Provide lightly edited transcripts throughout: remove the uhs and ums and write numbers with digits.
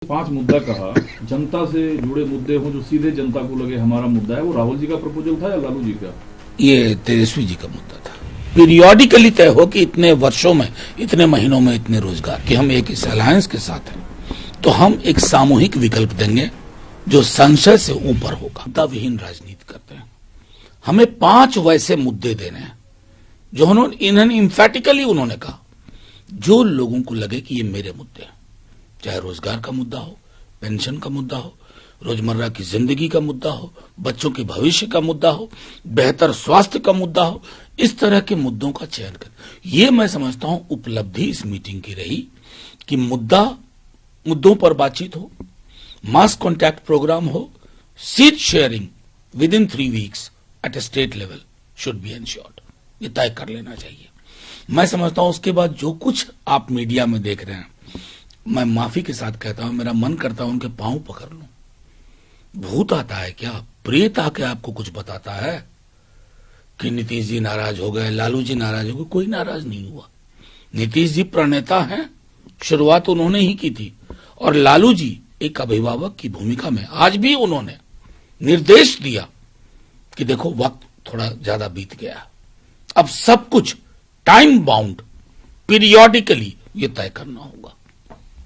5 मुद्दा कहा, जनता से जुड़े मुद्दे हों जो सीधे जनता को लगे हमारा मुद्दा है, वो राहुल जी का प्रपोजल था या लालू जी का? ये तेजस्वी जी का मुद्दा था। पीरियोडिकली तय हो कि इतने वर्षों में, इतने महीनों में इतने रोजगार कि हम एक इस अलायंस के साथ हैं, तो हम एक सामूहिक विकल्प देंगे जो संशय से ऊपर होगा। मुद्दा विहीन राजनीति करते हैं। हमें 5 वैसे मुद्दे देने हैं जो इन्होंने इम्फेटिकली उन्होंने कहा जो लोगों को लगे कि ये मेरे मुद्दे हैं, चाहे रोजगार का मुद्दा हो, पेंशन का मुद्दा हो, रोजमर्रा की जिंदगी का मुद्दा हो, बच्चों के भविष्य का मुद्दा हो, बेहतर स्वास्थ्य का मुद्दा हो। इस तरह के मुद्दों का चयन कर, ये मैं समझता हूं उपलब्धि इस मीटिंग की रही कि मुद्दों पर बातचीत हो, मास कॉन्टैक्ट प्रोग्राम हो, seat sharing within 3 weeks at a state level should be ensured. ये तय कर लेना चाहिए। मैं समझता हूं उसके बाद जो कुछ आप मीडिया में देख रहे हैं, मैं माफी के साथ कहता हूं, मेरा मन करता है उनके पांव पकड़ लूं। भूत आता है क्या? प्रेत आके आपको कुछ बताता है कि नीतीश जी नाराज हो गए, लालू जी नाराज हो गए? कोई नाराज नहीं हुआ। नीतीश जी प्रणेता हैं, शुरुआत उन्होंने ही की थी, और लालू जी एक अभिभावक की भूमिका में आज भी उन्होंने निर्देश दिया कि देखो वक्त थोड़ा ज्यादा बीत गया, अब सब कुछ टाइम बाउंड पीरियोडिकली ये तय करना होगा।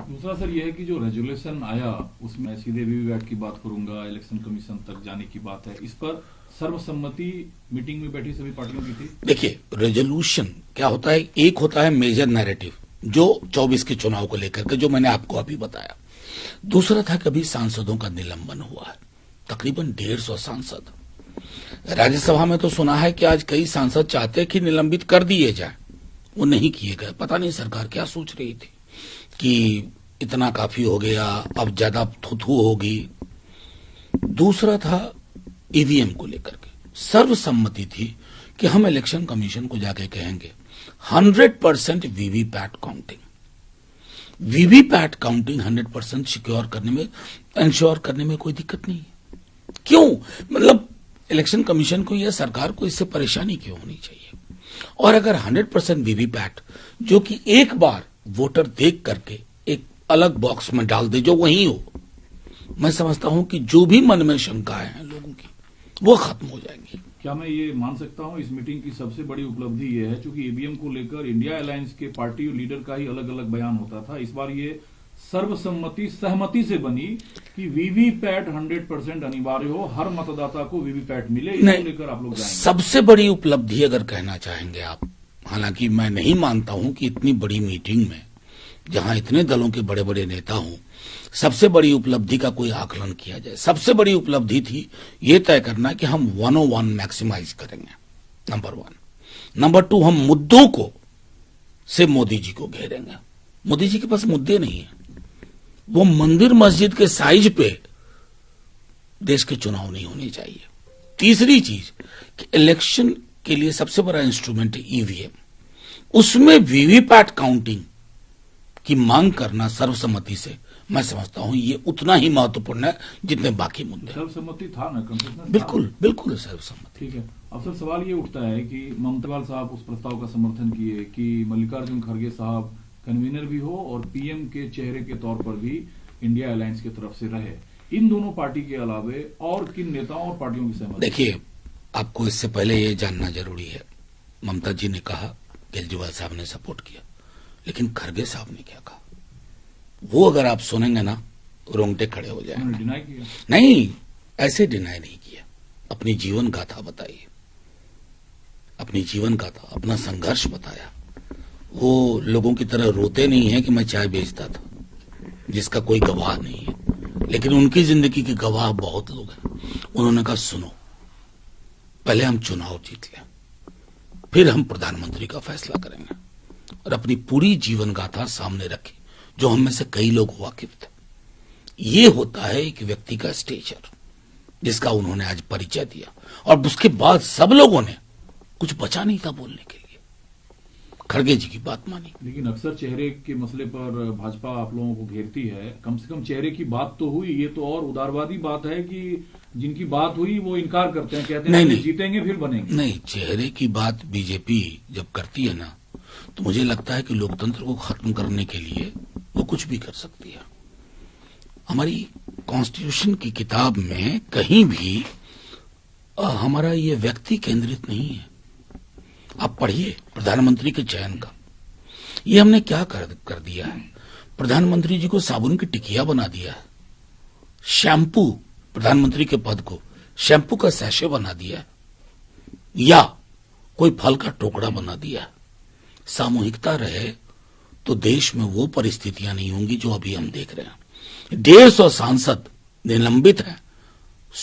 दूसरा सर यह है कि जो रेजोल्यूशन आया उसमें सीधे वीवीपैट की बात करूंगा, इलेक्शन कमीशन तक जाने की बात है, इस पर सर्वसम्मति मीटिंग में बैठी सभी पार्टियों की थी। देखिए, रेजोल्यूशन क्या होता है, एक होता है मेजर नैरेटिव जो 24 के चुनाव को लेकर के, जो मैंने आपको अभी बताया। दूसरा था कभी सांसदों का निलंबन हुआ है, तकरीबन 150 सांसद। राज्यसभा में तो सुना है कि आज कई सांसद चाहते हैं कि निलंबित कर दिए जाए, वो नहीं किए गए। पता नहीं सरकार क्या सोच रही थी कि इतना काफी हो गया, अब ज्यादा थुथू होगी। दूसरा था ईवीएम को लेकर के सर्वसम्मति थी कि हम इलेक्शन कमीशन को जाके कहेंगे 100% VVPAT counting. VVPAT counting 100% secure करने में, इंश्योर करने में कोई दिक्कत नहीं है। क्यों? मतलब इलेक्शन कमीशन को या सरकार को इससे परेशानी क्यों होनी चाहिए? और अगर 100% वीवीपैट जो कि एक बार वोटर देख करके एक अलग बॉक्स में डाल दे जो वही हो, मैं समझता हूं कि जो भी मन में शंकाएं हैं लोगों की वो खत्म हो जाएंगी। क्या मैं ये मान सकता हूं इस मीटिंग की सबसे बड़ी उपलब्धि ये है, चूंकि ईवीएम को लेकर इंडिया अलायंस के पार्टी लीडर का ही अलग अलग बयान होता था, इस बार ये सर्वसम्मति सहमति से बनी कि वीवीपैट 100% अनिवार्य हो, हर मतदाता को वीवीपैट मिले, इसको लेकर आप लोग जाएंगे। सबसे बड़ी उपलब्धि अगर कहना चाहेंगे आप, हालांकि मैं नहीं मानता हूं कि इतनी बड़ी मीटिंग में जहां इतने दलों के बड़े बड़े नेता हों, सबसे बड़ी उपलब्धि का कोई आकलन किया जाए। सबसे बड़ी उपलब्धि थी ये तय करना कि हम 101 मैक्सिमाइज करेंगे, नंबर 1। नंबर 2, हम मुद्दों को से मोदी जी को घेरेंगे। मोदी जी के पास मुद्दे नहीं है, वो मंदिर मस्जिद के साइज पे देश के चुनाव नहीं होने चाहिए। तीसरी चीज कि इलेक्शन के लिए सबसे बड़ा इंस्ट्रूमेंट है ईवीएम, उसमें वीवीपैट काउंटिंग की मांग करना सर्वसम्मति से, मैं समझता हूं ये उतना ही महत्वपूर्ण है जितने बाकी मुद्दे। सर्वसम्मति था ना, कंसेंसस? बिल्कुल बिल्कुल सर्वसम्मति। ठीक है। अब सर सवाल ये उठता है कि ममता साहब उस प्रस्ताव का समर्थन किए कि मल्लिकार्जुन खड़गे साहब कन्वीनर भी हो और पीएम के चेहरे के तौर पर भी इंडिया अलायंस की तरफ से रहे। इन दोनों पार्टी के अलावे और किन नेताओं और पार्टियों की सहमति? देखिए, आपको इससे पहले ये जानना जरूरी है, ममता जी ने कहा केजरीवाल साहब ने सपोर्ट किया, लेकिन खड़गे साहब ने क्या कहा वो अगर आप सुनेंगे ना रोंगटे खड़े हो जाएंगे। डिनाई किया? नहीं, ऐसे डिनाई नहीं किया। अपनी जीवन गाथा बताइए, अपनी जीवन गाथा, अपना संघर्ष बताया। वो लोगों की तरह रोते नहीं है कि मैं चाय बेचता था, जिसका कोई गवाह नहीं है, लेकिन उनकी जिंदगी के गवाह बहुत लोग हैं। उन्होंने कहा सुनो, पहले हम चुनाव जीत लें, फिर हम प्रधानमंत्री का फैसला करेंगे, और अपनी पूरी जीवन गाथा सामने रखी जो हम में से कई लोग वाकिफ थे। ये होता है एक व्यक्ति का स्टेचर जिसका उन्होंने आज परिचय दिया, और उसके बाद सब लोगों ने, कुछ बचा नहीं था बोलने के लिए, खड़गे जी की बात मानी। लेकिन अक्सर चेहरे के मसले पर भाजपा आप लोगों को घेरती है, कम से कम चेहरे की बात तो हुई। ये तो और उदारवादी बात है कि जिनकी बात हुई वो इनकार करते हैं, कहते हैं नहीं, जीतेंगे फिर बनेंगे। नहीं, चेहरे की बात बीजेपी जब करती है ना, तो मुझे लगता है कि लोकतंत्र को खत्म करने के लिए वो कुछ भी कर सकती है। हमारी कॉन्स्टिट्यूशन की किताब में कहीं भी हमारा ये व्यक्ति केंद्रित नहीं है। आप पढ़िए प्रधानमंत्री के चयन का, ये हमने क्या कर दिया है। प्रधानमंत्री जी को साबुन की टिकिया बना दिया है, शैम्पू प्रधानमंत्री के पद को शैम्पू का सैशे बना दिया है, या कोई फल का टुकड़ा बना दिया है। सामूहिकता रहे तो देश में वो परिस्थितियां नहीं होंगी जो अभी हम देख रहे हैं। 150 सांसद निलंबित हैं,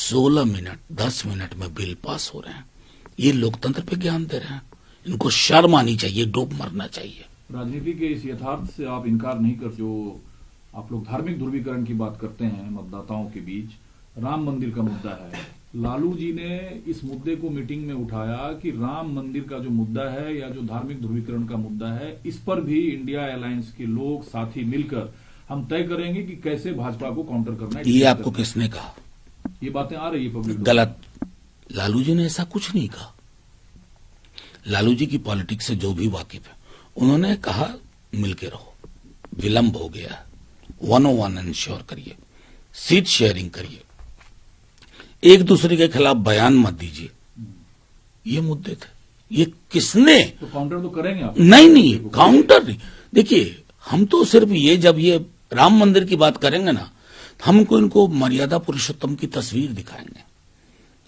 16 मिनट 10 मिनट में बिल पास हो रहे हैं। ये लोकतंत्र पे ज्ञान दे रहे हैं। इनको शर्म आनी चाहिए, डूब मरना चाहिए। राजनीति के इस यथार्थ से आप इनकार नहीं कर, जो आप लोग धार्मिक ध्रुवीकरण की बात करते हैं मतदाताओं के बीच, राम मंदिर का मुद्दा है। लालू जी ने इस मुद्दे को मीटिंग में उठाया कि राम मंदिर का जो मुद्दा है या जो धार्मिक ध्रुवीकरण का मुद्दा है, इस पर भी इंडिया अलायंस के लोग साथी मिलकर हम तय करेंगे कि कैसे भाजपा को काउंटर करना है। ये आपको किसने कहा? ये बातें आ रही है पब्लिक। गलत। लालू जी ने ऐसा कुछ नहीं कहा। लालू जी की पॉलिटिक्स से जो भी वाकिफ है, उन्होंने कहा मिलके रहो, विलंब हो गया, 101 इंश्योर करिए, सीट शेयरिंग करिए, एक दूसरे के खिलाफ बयान मत दीजिए। ये मुद्दे थे। ये किसने? तो काउंटर तो करेंगे आप? नहीं, काउंटर नहीं। देखिए, हम तो सिर्फ ये, जब ये राम मंदिर की बात करेंगे ना, हमको इनको मर्यादा पुरुषोत्तम की तस्वीर दिखाएंगे,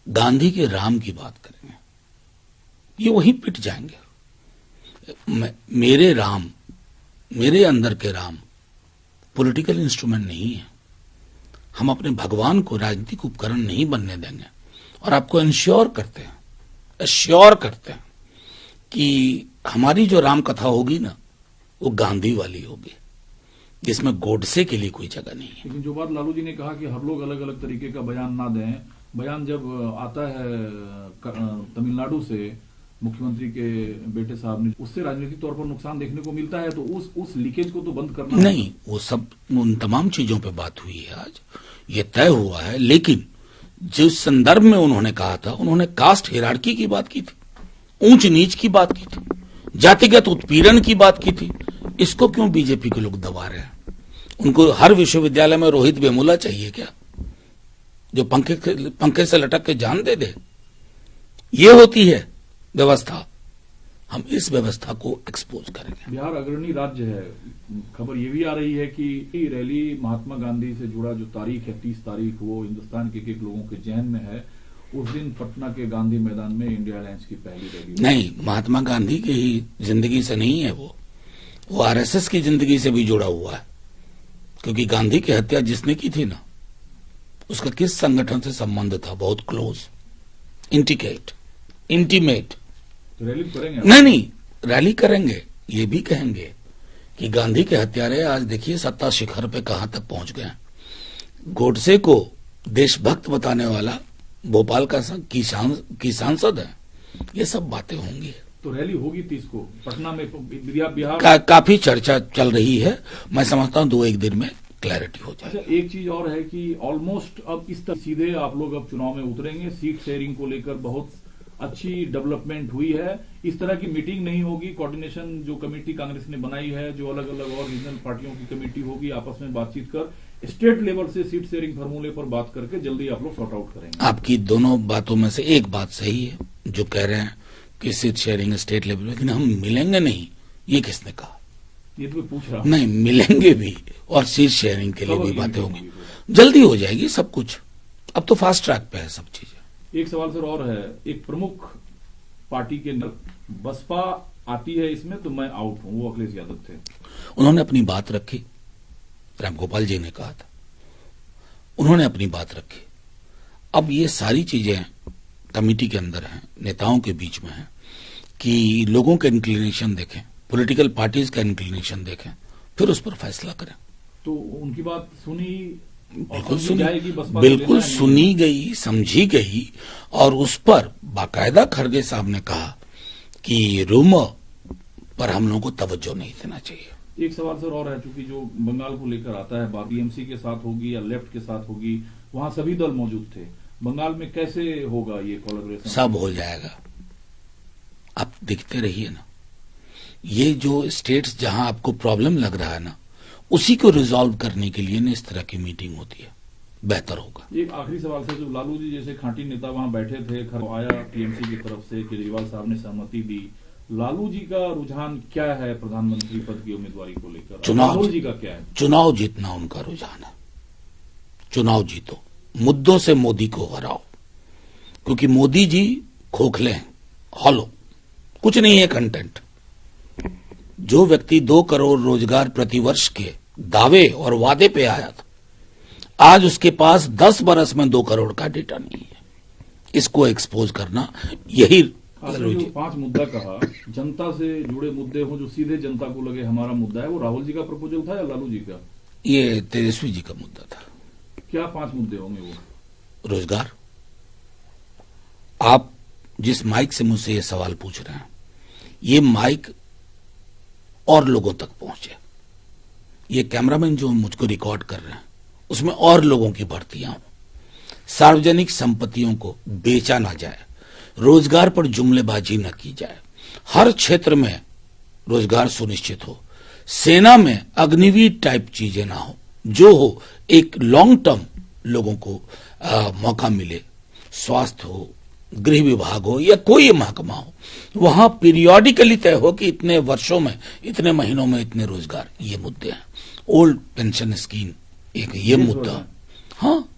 गांधी के राम की बात करेंगे, ये वहीं पिट जाएंगे। मेरे राम, मेरे अंदर के राम पॉलिटिकल इंस्ट्रूमेंट नहीं है। हम अपने भगवान को राजनीतिक उपकरण नहीं बनने देंगे। और आपको एश्योर करते हैं कि हमारी जो राम कथा होगी ना, वो गांधी वाली होगी, जिसमें गोडसे के लिए कोई जगह नहीं है। लेकिन जो बात लालू जी ने कहा कि हर लोग अलग अलग तरीके का बयान ना दें, बयान जब आता है तमिलनाडु से मुख्यमंत्री के बेटे साहब ने, उससे राजनीतिक तौर पर नुकसान देखने को मिलता है, तो उस लीकेज को तो बंद करना नहीं। वो सब, उन तमाम चीजों पे बात हुई है, आज ये तय हुआ है। लेकिन जिस संदर्भ में उन्होंने कहा था, उन्होंने कास्ट हिरार्की की बात की थी, ऊंच नीच की बात की थी, जातिगत उत्पीड़न की बात की थी। इसको क्यों बीजेपी के लोग दबा रहे हैं? उनको हर विश्वविद्यालय में रोहित वेमुला चाहिए क्या, जो पंखे से लटक के जान दे दे? ये होती है व्यवस्था। हम इस व्यवस्था को एक्सपोज करेंगे। बिहार अग्रणी राज्य है। खबर ये भी आ रही है कि रैली महात्मा गांधी से जुड़ा जो तारीख है 30 तारीख, वो हिंदुस्तान के एक लोगों के जहन में है। उस दिन पटना के गांधी मैदान में इंडिया अलायंस की पहली रैली। नहीं, महात्मा गांधी की ही जिंदगी से नहीं है, वो आरएसएस की जिंदगी से भी जुड़ा हुआ है। क्योंकि गांधी की हत्या जिसने की थी ना, उसका किस संगठन से संबंध था? बहुत क्लोज, इंटीमेट। तो रैली करेंगे? नहीं, रैली करेंगे। ये भी कहेंगे कि गांधी के हत्यारे आज देखिए सत्ता शिखर पे कहां तक पहुंच गए। गोडसे को देशभक्त बताने वाला भोपाल की सांसद है। ये सब बातें होंगी। तो रैली होगी 30 को पटना में। बिहार काफी चर्चा चल रही है। मैं समझता हूं 2-1 दिन में क्लैरिटी हो जाए। अच्छा, एक चीज और है कि ऑलमोस्ट अब इस तरह सीधे आप लोग अब चुनाव में उतरेंगे। सीट शेयरिंग को लेकर बहुत अच्छी डेवलपमेंट हुई है। इस तरह की मीटिंग नहीं होगी। कोऑर्डिनेशन जो कमेटी कांग्रेस ने बनाई है, जो अलग अलग और रीजनल पार्टियों की कमेटी होगी, आपस में बातचीत कर स्टेट लेवल से सीट शेयरिंग फार्मूले पर बात करके जल्दी आप लोग सॉर्ट आउट करेंगे। आपकी दोनों बातों में से एक बात सही है, जो कह रहे हैं कि सीट शेयरिंग स्टेट लेवल, लेकिन हम मिलेंगे नहीं। ये किसने कहा? ये तो मैं पूछ रहा हूं। नहीं, मिलेंगे भी और सीट शेयरिंग के लिए भी बातें होंगी। जल्दी हो जाएगी सब कुछ। अब तो फास्ट ट्रैक पे है सब चीजें। एक सवाल सर और है। एक प्रमुख पार्टी के बसपा आती है इसमें, तो मैं आउट हूं, वो अखिलेश यादव थे। उन्होंने अपनी बात रखी। राम गोपाल जी ने कहा था, उन्होंने अपनी बात रखी। अब ये सारी चीजें कमेटी के अंदर हैं, नेताओं के बीच में हैं, कि लोगों का इंक्लिनेशन देखें, पॉलिटिकल पार्टीज का इंक्लिनेशन देखें, फिर उस पर फैसला करें। तो उनकी बात सुनी, बिल्कुल सुनी गई, समझी गई, और उस पर बाकायदा खड़गे साहब ने कहा कि रूमर पर हम लोगों को तवज्जो नहीं देना चाहिए। एक सवाल सर और है, चूंकि जो बंगाल को लेकर आता है, बात टीएमसी के साथ होगी या लेफ्ट के साथ होगी, वहां सभी दल मौजूद थे। बंगाल में कैसे होगा ये कोलैबोरेशन? सब हो जाएगा। आप देखते रहिए ना, ये जो स्टेट्स जहां आपको प्रॉब्लम लग रहा है ना, उसी को रिजॉल्व करने के लिए इस तरह की मीटिंग होती है, बेहतर होगा। एक आखिरी सवाल से, जो लालू जी जैसे खांटी नेता वहां बैठे थे, आया टीएमसी की तरफ से, केजरीवाल साहब ने सहमति दी, लालू जी का रुझान क्या है प्रधानमंत्री पद की उम्मीदवारी को लेकर? राहुल जी का क्या है? चुनाव जीतना उनका रुझान है। चुनाव जीतो, मुद्दों से मोदी को हराओ, क्योंकि मोदी जी खोखले हैं, हॉलो, कुछ नहीं है कंटेंट। जो व्यक्ति 2 करोड़ रोजगार प्रतिवर्ष के दावे और वादे पे आया था, आज उसके पास 10 बरस में 2 करोड़ का डेटा नहीं है। इसको एक्सपोज करना, यही आपने जो 5 मुद्दा कहा, जनता से जुड़े मुद्दे हो जो सीधे जनता को लगे हमारा मुद्दा है, वो राहुल जी का प्रपोजल था या लालू जी का? ये तेजस्वी जी का मुद्दा था। क्या 5 मुद्दे होंगे वो? रोजगार। आप जिस माइक से मुझसे ये सवाल पूछ रहे हैं, ये माइक और लोगों तक पहुंचे। ये कैमरामैन जो मुझको रिकॉर्ड कर रहे हैं, उसमें और लोगों की भर्तियां हो, सार्वजनिक संपत्तियों को बेचा ना जाए, रोजगार पर जुमलेबाजी न की जाए, हर क्षेत्र में रोजगार सुनिश्चित हो, सेना में अग्निवीर टाइप चीजें ना हो, जो हो एक लॉन्ग टर्म लोगों को मौका मिले, स्वास्थ्य हो, गृह विभाग हो या कोई महकमा हो, वहां पीरियोडिकली तय हो कि इतने वर्षों में, इतने महीनों में इतने रोजगार। ये मुद्दे हैं। ओल्ड पेंशन स्कीम एक ये मुद्दा। हाँ,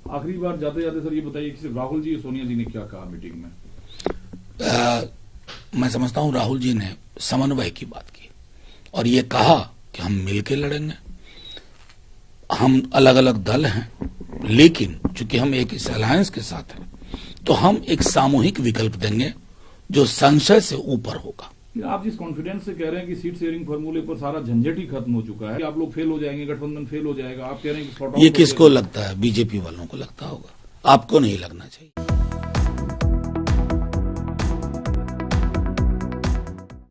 आखिरी बार जाते जाते सर ये बताइए कि राहुल जी और सोनिया जी ने क्या कहा मीटिंग में? मैं समझता हूं राहुल जी ने समन्वय की बात की और ये कहा कि हम मिलकर लड़ेंगे। हम अलग अलग दल हैं, लेकिन चूंकि हम एक इस अलायंस के साथ हैं, तो हम एक सामूहिक विकल्प देंगे जो संशय से ऊपर होगा। आप जिस कॉन्फिडेंस से कह रहे हैं कि सीट शेयरिंग फॉर्मूले पर सारा झंझट ही खत्म हो चुका है, आप लोग फेल हो जाएंगे, गठबंधन फेल हो जाएगा, आप कह रहे हैं कि ये किसको लगता है? बीजेपी वालों को लगता होगा, आपको नहीं लगना चाहिए।